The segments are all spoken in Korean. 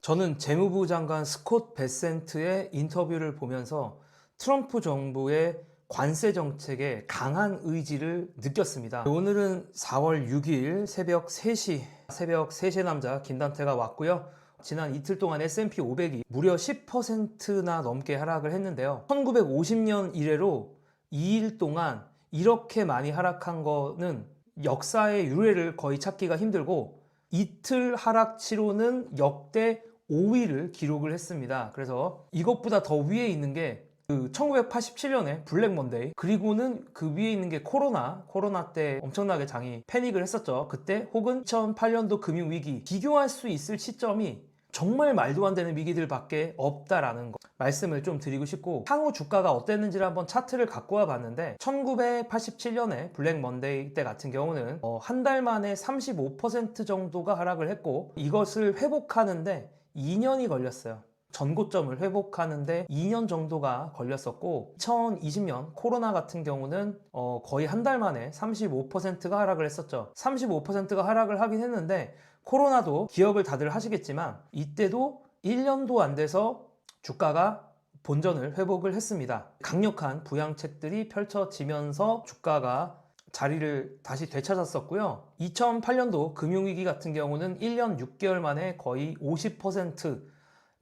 저는 재무부 장관 스콧 베센트의 인터뷰를 보면서 트럼프 정부의 관세 정책에 강한 의지를 느꼈습니다. 오늘은 4월 6일 새벽 3시 남자 김단태가 왔고요. 지난 이틀 동안 S&P 500이 무려 10%나 넘게 하락을 했는데요. 1950년 이래로 2일 동안 이렇게 많이 하락한 거는 역사의 유례를 거의 찾기가 힘들고, 이틀 하락치로는 역대 5위를 기록을 했습니다. 그래서 이것보다 더 위에 있는 게 1987년에 블랙 먼데이, 그리고는 그 위에 있는 게 코로나 때 엄청나게 장이 패닉을 했었죠. 그때, 혹은 2008년도 금융위기, 비교할 수 있을 시점이 정말 말도 안 되는 위기들밖에 없다라는 거 말씀을 좀 드리고 싶고, 향후 주가가 어땠는지를 한번 차트를 갖고 와 봤는데, 1987년에 블랙 먼데이 때 같은 경우는 한 달 만에 35% 정도가 하락을 했고, 이것을 회복하는데 2년이 걸렸어요. 전고점을 회복하는데 2년 정도가 걸렸었고, 2020년 코로나 같은 경우는 거의 한 달 만에 35%가 하락을 했었죠. 35%가 하락을 하긴 했는데, 코로나도 기억을 다들 하시겠지만 이때도 1년도 안 돼서 주가가 본전을 회복을 했습니다. 강력한 부양책들이 펼쳐지면서 주가가 자리를 다시 되찾았었고요. 2008년도 금융위기 같은 경우는 1년 6개월 만에 거의 50%,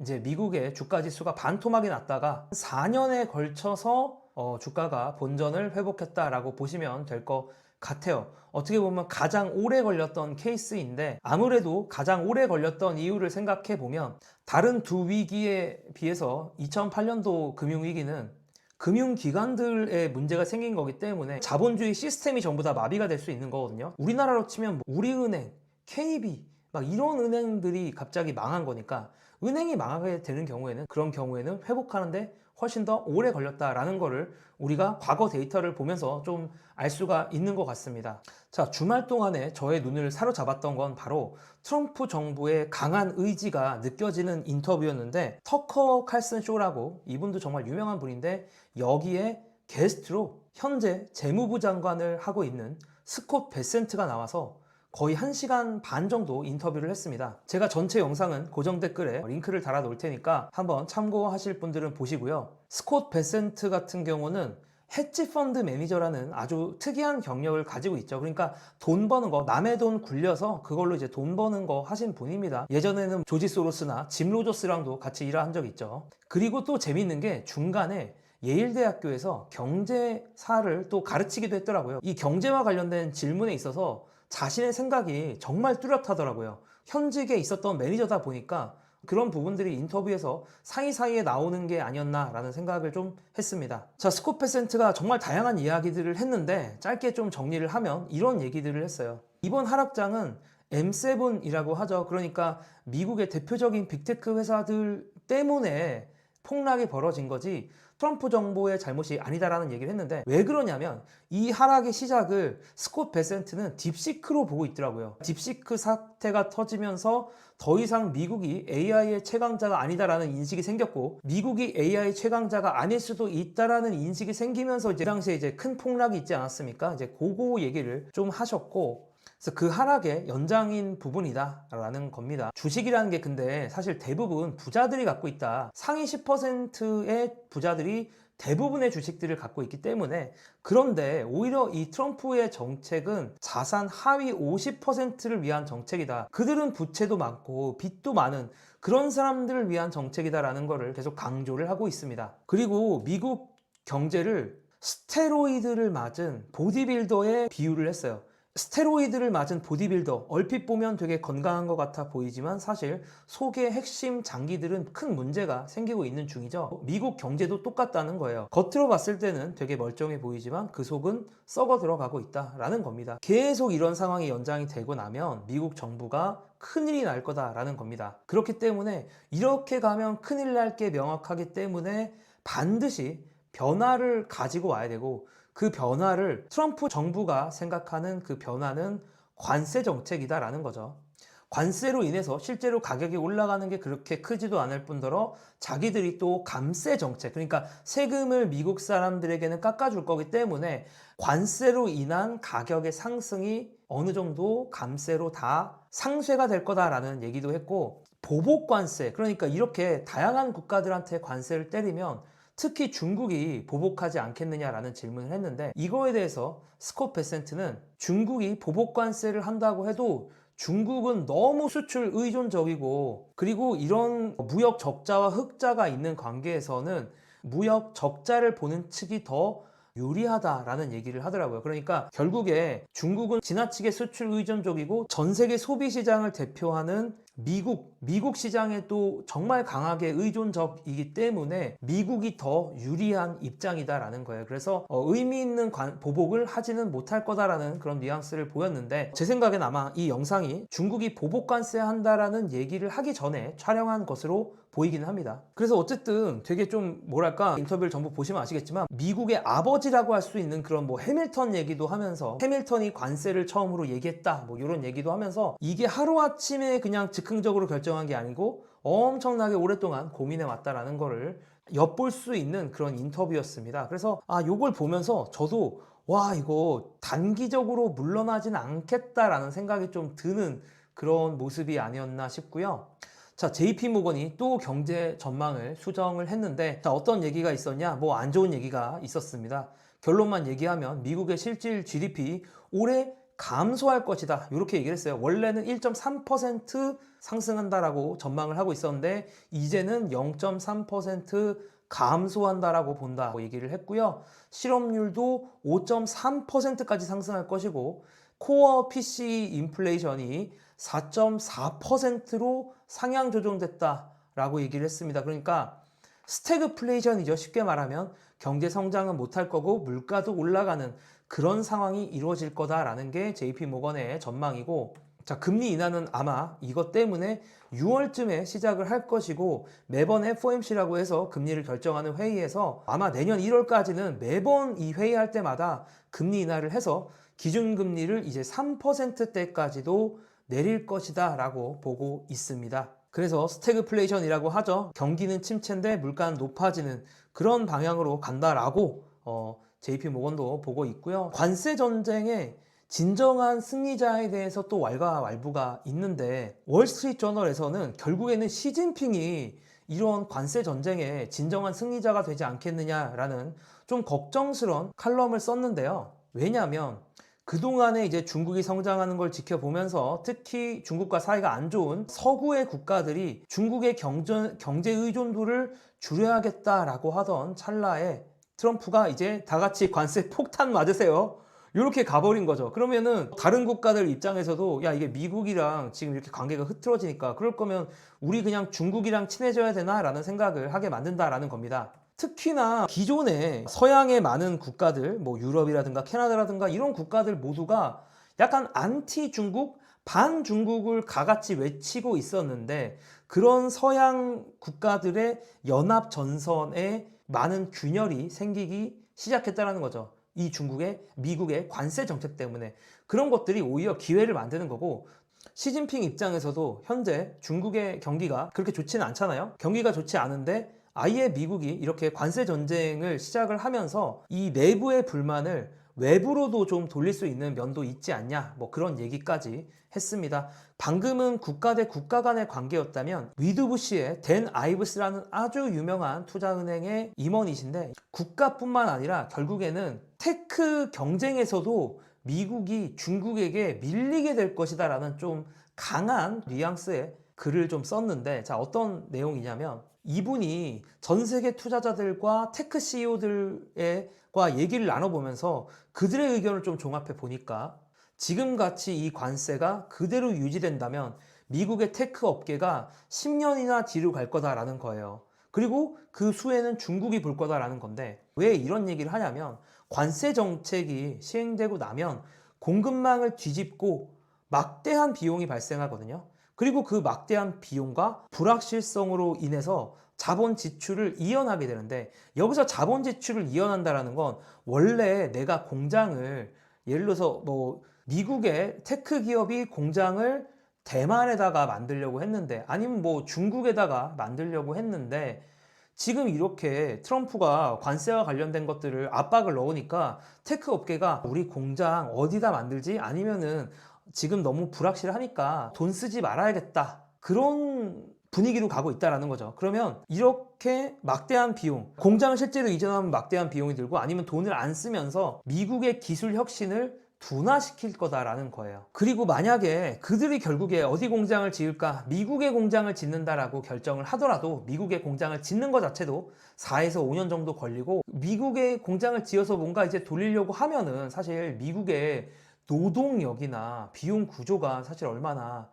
이제 미국의 주가 지수가 반토막이 났다가 4년에 걸쳐서 주가가 본전을 회복했다라고 보시면 될 것 같아요. 어떻게 보면 가장 오래 걸렸던 케이스인데, 아무래도 가장 오래 걸렸던 이유를 생각해 보면, 다른 두 위기에 비해서 2008년도 금융위기는 금융기관들의 문제가 생긴 거기 때문에 자본주의 시스템이 전부 다 마비가 될 수 있는 거거든요. 우리나라로 치면 우리은행, KB 막 이런 은행들이 갑자기 망한 거니까, 은행이 망하게 되는 경우에는, 그런 경우에는 회복하는데 훨씬 더 오래 걸렸다라는 거를 우리가 과거 데이터를 보면서 좀 알 수가 있는 것 같습니다. 자, 주말 동안에 저의 눈을 사로잡았던 건 바로 트럼프 정부의 강한 의지가 느껴지는 인터뷰였는데, 터커 칼슨 쇼라고, 이분도 정말 유명한 분인데, 여기에 게스트로 현재 재무부 장관을 하고 있는 스콧 베센트가 나와서 거의 1시간 반 정도 인터뷰를 했습니다. 제가 전체 영상은 고정 댓글에 링크를 달아 놓을 테니까 한번 참고하실 분들은 보시고요. 스콧 베센트 같은 경우는 헤지 펀드 매니저라는 아주 특이한 경력을 가지고 있죠. 그러니까 돈 버는 거, 남의 돈 굴려서 그걸로 이제 돈 버는 거 하신 분입니다. 예전에는 조지 소로스나 짐 로저스랑도 같이 일한 적이 있죠. 그리고 또 재밌는 게, 중간에 예일대학교에서 경제사를 또 가르치기도 했더라고요. 이 경제와 관련된 질문에 있어서 자신의 생각이 정말 뚜렷하더라고요. 현직에 있었던 매니저다 보니까 그런 부분들이 인터뷰에서 사이사이에 나오는 게 아니었나라는 생각을 좀 했습니다. 자, 스콧 베센트가 정말 다양한 이야기들을 했는데, 짧게 좀 정리를 하면 이런 얘기들을 했어요. 이번 하락장은 M7이라고 하죠. 그러니까 미국의 대표적인 빅테크 회사들 때문에 폭락이 벌어진 거지, 트럼프 정부의 잘못이 아니다라는 얘기를 했는데, 왜 그러냐면 이 하락의 시작을 스콧 베센트는 딥시크로 보고 있더라고요. 딥시크 사태가 터지면서 더 이상 미국이 AI의 최강자가 아니다라는 인식이 생겼고, 미국이 AI 최강자가 아닐 수도 있다라는 인식이 생기면서 이제 그 당시에 이제 큰 폭락이 있지 않았습니까? 이제 그거 얘기를 좀 하셨고, 그래서 그 하락의 연장인 부분이다라는 겁니다. 주식이라는 게 근데 사실 대부분 부자들이 갖고 있다. 상위 10%의 부자들이 대부분의 주식들을 갖고 있기 때문에. 그런데 오히려 이 트럼프의 정책은 자산 하위 50%를 위한 정책이다. 그들은 부채도 많고 빚도 많은 그런 사람들을 위한 정책이다라는 거를 계속 강조를 하고 있습니다. 그리고 미국 경제를 스테로이드를 맞은 보디빌더에 비유를 했어요. 스테로이드를 맞은 보디빌더, 얼핏 보면 되게 건강한 것 같아 보이지만 사실 속의 핵심 장기들은 큰 문제가 생기고 있는 중이죠. 미국 경제도 똑같다는 거예요. 겉으로 봤을 때는 되게 멀쩡해 보이지만 그 속은 썩어 들어가고 있다라는 겁니다. 계속 이런 상황이 연장이 되고 나면 미국 정부가 큰일이 날 거다라는 겁니다. 그렇기 때문에 이렇게 가면 큰일 날 게 명확하기 때문에 반드시 변화를 가지고 와야 되고, 그 변화를, 트럼프 정부가 생각하는 그 변화는 관세 정책이다라는 거죠. 관세로 인해서 실제로 가격이 올라가는 게 그렇게 크지도 않을 뿐더러 자기들이 또 감세 정책, 그러니까 세금을 미국 사람들에게는 깎아줄 거기 때문에 관세로 인한 가격의 상승이 어느 정도 감세로 다 상쇄가 될 거다라는 얘기도 했고, 보복 관세, 그러니까 이렇게 다양한 국가들한테 관세를 때리면 특히 중국이 보복하지 않겠느냐라는 질문을 했는데, 이거에 대해서 스콧 베센트는 중국이 보복 관세를 한다고 해도 중국은 너무 수출 의존적이고, 그리고 이런 무역 적자와 흑자가 있는 관계에서는 무역 적자를 보는 측이 더 유리하다라는 얘기를 하더라고요. 그러니까 결국에 중국은 지나치게 수출 의존적이고 전 세계 소비 시장을 대표하는 미국 시장에 또 정말 강하게 의존적이기 때문에 미국이 더 유리한 입장이다라는 거예요. 그래서 의미 있는 보복을 하지는 못할 거다라는 그런 뉘앙스를 보였는데, 제 생각엔 아마 이 영상이 중국이 보복 관세한다라는 얘기를 하기 전에 촬영한 것으로 보이기는 합니다. 그래서 어쨌든 되게 좀 뭐랄까, 인터뷰를 전부 보시면 아시겠지만 미국의 아버지라고 할 수 있는 그런 뭐 해밀턴 얘기도 하면서, 해밀턴이 관세를 처음으로 얘기했다 뭐 이런 얘기도 하면서, 이게 하루아침에 그냥 즉흥적으로 결정한 게 아니고 엄청나게 오랫동안 고민해 왔다라는 거를 엿볼 수 있는 그런 인터뷰였습니다. 그래서 요걸 보면서 저도 와, 이거 단기적으로 물러나진 않겠다라는 생각이 좀 드는 그런 모습이 아니었나 싶고요. 자, JP모건이 또 경제 전망을 수정을 했는데, 자, 어떤 얘기가 있었냐? 뭐 안 좋은 얘기가 있었습니다. 결론만 얘기하면 미국의 실질 GDP 올해 감소할 것이다, 이렇게 얘기를 했어요. 원래는 1.3% 상승한다라고 전망을 하고 있었는데 이제는 0.3% 감소한다라고 본다고 얘기를 했고요. 실업률도 5.3%까지 상승할 것이고, 코어 PC 인플레이션이 4.4%로 상향 조정됐다라고 얘기를 했습니다. 그러니까 스태그플레이션이죠. 쉽게 말하면 경제 성장은 못할 거고 물가도 올라가는 그런 상황이 이루어질 거다라는 게 JP모건의 전망이고, 자, 금리 인하는 아마 이것 때문에 6월쯤에 시작을 할 것이고, 매번 FOMC라고 해서 금리를 결정하는 회의에서 아마 내년 1월까지는 매번 이 회의할 때마다 금리 인하를 해서 기준금리를 이제 3%대까지도 내릴 것이다 라고 보고 있습니다. 그래서 스태그플레이션이라고 하죠. 경기는 침체인데 물가는 높아지는 그런 방향으로 간다라고 JP모건도 보고 있고요. 관세 전쟁의 진정한 승리자에 대해서 또 왈가왈부가 있는데, 월스트리트저널에서는 결국에는 시진핑이 이런 관세 전쟁의 진정한 승리자가 되지 않겠느냐라는 좀 걱정스러운 칼럼을 썼는데요. 왜냐하면 그동안에 이제 중국이 성장하는 걸 지켜보면서 특히 중국과 사이가 안 좋은 서구의 국가들이 중국의 경제 의존도를 줄여야겠다라고 하던 찰나에 트럼프가 이제 다 같이 관세 폭탄 맞으세요, 이렇게 가버린 거죠. 그러면은 다른 국가들 입장에서도 야, 이게 미국이랑 지금 이렇게 관계가 흐트러지니까 그럴 거면 우리 그냥 중국이랑 친해져야 되나 라는 생각을 하게 만든다라는 겁니다. 특히나 기존에 서양의 많은 국가들, 뭐 유럽이라든가 캐나다라든가 이런 국가들 모두가 약간 안티 중국, 반 중국을 가같이 외치고 있었는데, 그런 서양 국가들의 연합 전선에 많은 균열이 생기기 시작했다는 거죠. 이 미국의 관세 정책 때문에. 그런 것들이 오히려 기회를 만드는 거고, 시진핑 입장에서도 현재 중국의 경기가 그렇게 좋지는 않잖아요. 경기가 좋지 않은데 아예 미국이 이렇게 관세 전쟁을 시작을 하면서 이 내부의 불만을 외부로도 좀 돌릴 수 있는 면도 있지 않냐, 뭐 그런 얘기까지 했습니다. 방금은 국가 대 국가 간의 관계였다면 위드부시의 댄 아이브스라는 아주 유명한 투자은행의 임원이신데, 국가뿐만 아니라 결국에는 테크 경쟁에서도 미국이 중국에게 밀리게 될 것이다 라는 좀 강한 뉘앙스의 글을 좀 썼는데, 자, 어떤 내용이냐면, 이분이 전 세계 투자자들과 테크 CEO들과 얘기를 나눠보면서 그들의 의견을 좀 종합해 보니까, 지금같이 이 관세가 그대로 유지된다면 미국의 테크 업계가 10년이나 뒤로 갈 거다라는 거예요. 그리고 그 수혜는 중국이 볼 거다라는 건데, 왜 이런 얘기를 하냐면, 관세 정책이 시행되고 나면 공급망을 뒤집고 막대한 비용이 발생하거든요. 그리고 그 막대한 비용과 불확실성으로 인해서 자본 지출을 이연하게 되는데, 여기서 자본 지출을 이연한다는 건 원래 내가 공장을, 예를 들어서 뭐 미국의 테크 기업이 공장을 대만에다가 만들려고 했는데, 아니면 뭐 중국에다가 만들려고 했는데, 지금 이렇게 트럼프가 관세와 관련된 것들을 압박을 넣으니까 테크 업계가 우리 공장 어디다 만들지? 아니면은 지금 너무 불확실하니까 돈 쓰지 말아야겠다 그런 분위기로 가고 있다라는 거죠. 그러면 이렇게 막대한 비용, 공장을 실제로 이전하면 막대한 비용이 들고 아니면 돈을 안 쓰면서 미국의 기술 혁신을 둔화시킬 거다라는 거예요. 그리고 만약에 그들이 결국에 어디 공장을 지을까? 미국의 공장을 짓는다라고 결정을 하더라도 미국의 공장을 짓는 것 자체도 4에서 5년 정도 걸리고, 미국의 공장을 지어서 뭔가 이제 돌리려고 하면은 사실 미국의 노동력이나 비용 구조가 사실 얼마나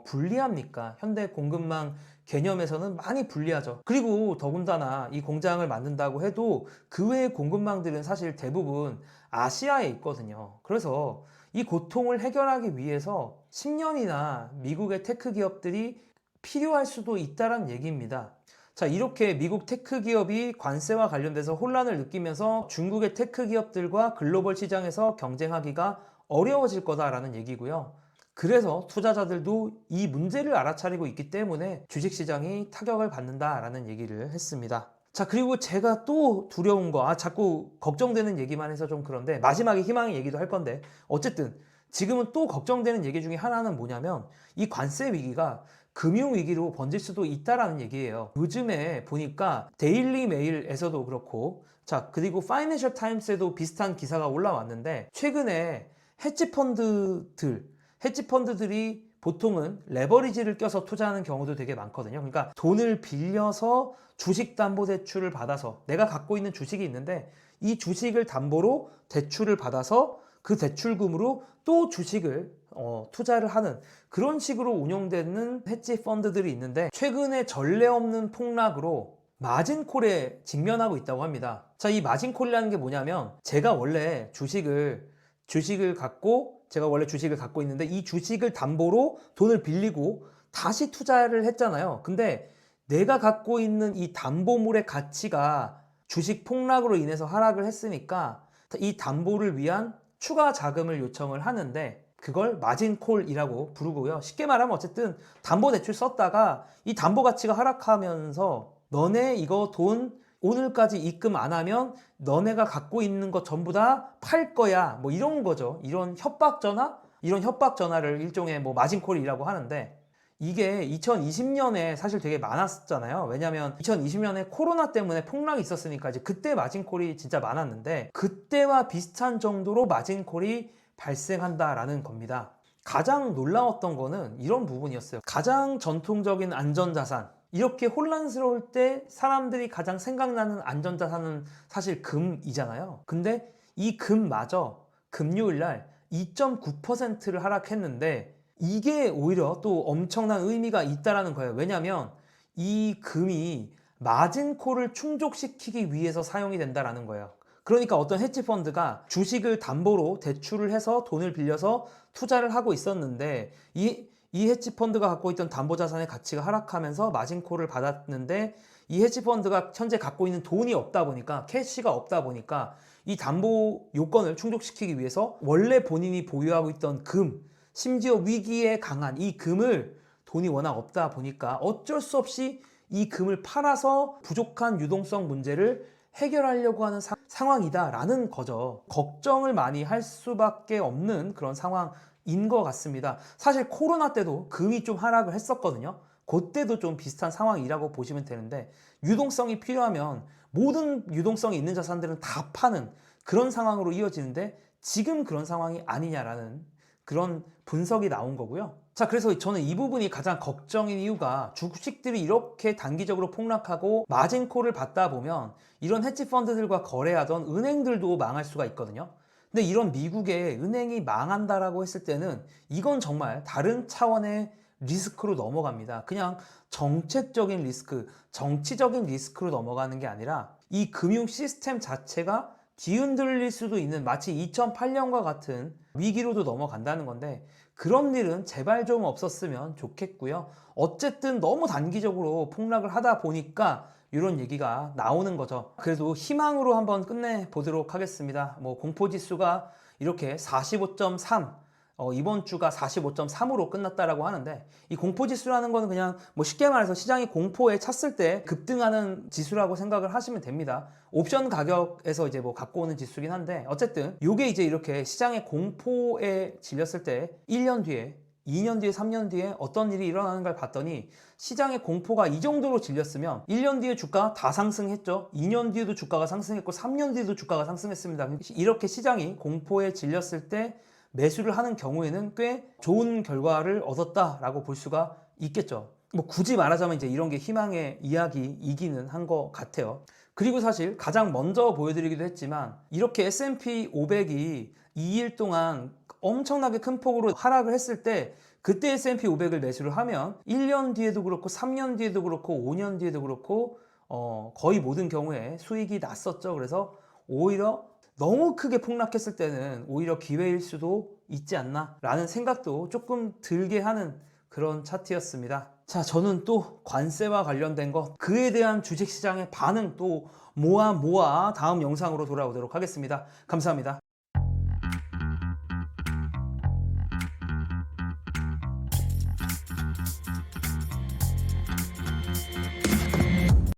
불리합니까? 현대 공급망 개념에서는 많이 불리하죠. 그리고 더군다나 이 공장을 만든다고 해도 그 외의 공급망들은 사실 대부분 아시아에 있거든요. 그래서 이 고통을 해결하기 위해서 10년이나 미국의 테크 기업들이 필요할 수도 있다는 얘기입니다. 자, 이렇게 미국 테크 기업이 관세와 관련돼서 혼란을 느끼면서 중국의 테크 기업들과 글로벌 시장에서 경쟁하기가 어려워질 거다라는 얘기고요. 그래서 투자자들도 이 문제를 알아차리고 있기 때문에 주식시장이 타격을 받는다라는 얘기를 했습니다. 자, 그리고 제가 또 두려운 거, 자꾸 걱정되는 얘기만 해서 좀 그런데 마지막에 희망의 얘기도 할 건데, 어쨌든 지금은 또 걱정되는 얘기 중에 하나는 뭐냐면 이 관세 위기가 금융 위기로 번질 수도 있다라는 얘기예요. 요즘에 보니까 데일리 메일에서도 그렇고, 자, 그리고 파이낸셜 타임스에도 비슷한 기사가 올라왔는데, 최근에 헤지펀드들이 보통은 레버리지를 껴서 투자하는 경우도 되게 많거든요. 그러니까 돈을 빌려서 주식담보대출을 받아서, 내가 갖고 있는 주식이 있는데 이 주식을 담보로 대출을 받아서 그 대출금으로 또 주식을 투자를 하는 그런 식으로 운영되는 헤지펀드들이 있는데, 최근에 전례 없는 폭락으로 마진콜에 직면하고 있다고 합니다. 자, 이 마진콜이라는 게 뭐냐면, 제가 원래 주식을 갖고 있는데 이 주식을 담보로 돈을 빌리고 다시 투자를 했잖아요. 근데 내가 갖고 있는 이 담보물의 가치가 주식 폭락으로 인해서 하락을 했으니까 이 담보를 위한 추가 자금을 요청을 하는데, 그걸 마진콜이라고 부르고요. 쉽게 말하면 어쨌든 담보대출 썼다가 이 담보 가치가 하락하면서 너네 이거 돈 오늘까지 입금 안 하면 너네가 갖고 있는 거 전부 다 팔 거야, 뭐 이런 거죠. 이런 협박 전화를 일종의 뭐 마진콜이라고 하는데, 이게 2020년에 사실 되게 많았잖아요. 왜냐면 2020년에 코로나 때문에 폭락이 있었으니까 이제 그때 마진콜이 진짜 많았는데, 그때와 비슷한 정도로 마진콜이 발생한다라는 겁니다. 가장 놀라웠던 거는 이런 부분이었어요. 가장 전통적인 안전자산, 이렇게 혼란스러울 때 사람들이 가장 생각나는 안전자산은 사실 금이잖아요. 근데 이 금마저 금요일날 2.9%를 하락했는데, 이게 오히려 또 엄청난 의미가 있다라는 거예요. 왜냐하면 이 금이 마진콜을 충족시키기 위해서 사용이 된다라는 거예요. 그러니까 어떤 헤지펀드가 주식을 담보로 대출을 해서 돈을 빌려서 투자를 하고 있었는데, 이 헤지펀드가 갖고 있던 담보자산의 가치가 하락하면서 마진콜을 받았는데, 이 헤지펀드가 현재 갖고 있는 돈이 없다 보니까, 캐시가 없다 보니까 이 담보 요건을 충족시키기 위해서 원래 본인이 보유하고 있던 금, 심지어 위기에 강한 이 금을, 돈이 워낙 없다 보니까 어쩔 수 없이 이 금을 팔아서 부족한 유동성 문제를 해결하려고 하는 상황이다라는 거죠. 걱정을 많이 할 수밖에 없는 그런 상황인 것 같습니다. 사실 코로나 때도 금이 좀 하락을 했었거든요. 그때도 좀 비슷한 상황이라고 보시면 되는데, 유동성이 필요하면 모든 유동성이 있는 자산들은 다 파는 그런 상황으로 이어지는데, 지금 그런 상황이 아니냐라는 그런 분석이 나온 거고요. 자, 그래서 저는 이 부분이 가장 걱정인 이유가, 주식들이 이렇게 단기적으로 폭락하고 마진콜을 받다 보면 이런 헤지펀드들과 거래하던 은행들도 망할 수가 있거든요. 근데 이런 미국의 은행이 망한다라고 했을 때는 이건 정말 다른 차원의 리스크로 넘어갑니다. 그냥 정책적인 리스크, 정치적인 리스크로 넘어가는 게 아니라 이 금융 시스템 자체가 뒤흔들릴 수도 있는, 마치 2008년과 같은 위기로도 넘어간다는 건데, 그런 일은 제발 좀 없었으면 좋겠고요. 어쨌든 너무 단기적으로 폭락을 하다 보니까 이런 얘기가 나오는 거죠. 그래도 희망으로 한번 끝내보도록 하겠습니다. 뭐 공포지수가 이렇게 45.3, 이번 주가 45.3으로 끝났다라고 하는데, 이 공포지수라는 거는 그냥 뭐 쉽게 말해서 시장이 공포에 찼을 때 급등하는 지수라고 생각을 하시면 됩니다. 옵션 가격에서 이제 뭐 갖고 오는 지수긴 한데, 어쨌든 요게 이제 이렇게 시장의 공포에 질렸을 때 1년 뒤에 2년 뒤에 3년 뒤에 어떤 일이 일어나는 걸 봤더니 시장의 공포가 이 정도로 질렸으면 1년 뒤에 주가 다 상승했죠. 2년 뒤에도 주가가 상승했고 3년 뒤에도 주가가 상승했습니다. 이렇게 시장이 공포에 질렸을 때 매수를 하는 경우에는 꽤 좋은 결과를 얻었다라고 볼 수가 있겠죠. 뭐 굳이 말하자면 이제 이런 게 희망의 이야기이기는 한 것 같아요. 그리고 사실 가장 먼저 보여드리기도 했지만 이렇게 S&P 500이 2일 동안 엄청나게 큰 폭으로 하락을 했을 때 그때 S&P 500을 매수를 하면 1년 뒤에도 그렇고 3년 뒤에도 그렇고 5년 뒤에도 그렇고 거의 모든 경우에 수익이 났었죠. 그래서 오히려 너무 크게 폭락했을 때는 오히려 기회일 수도 있지 않나 라는 생각도 조금 들게 하는 그런 차트였습니다. 자, 저는 또 관세와 관련된 것, 그에 대한 주식시장의 반응 또 모아 다음 영상으로 돌아오도록 하겠습니다. 감사합니다.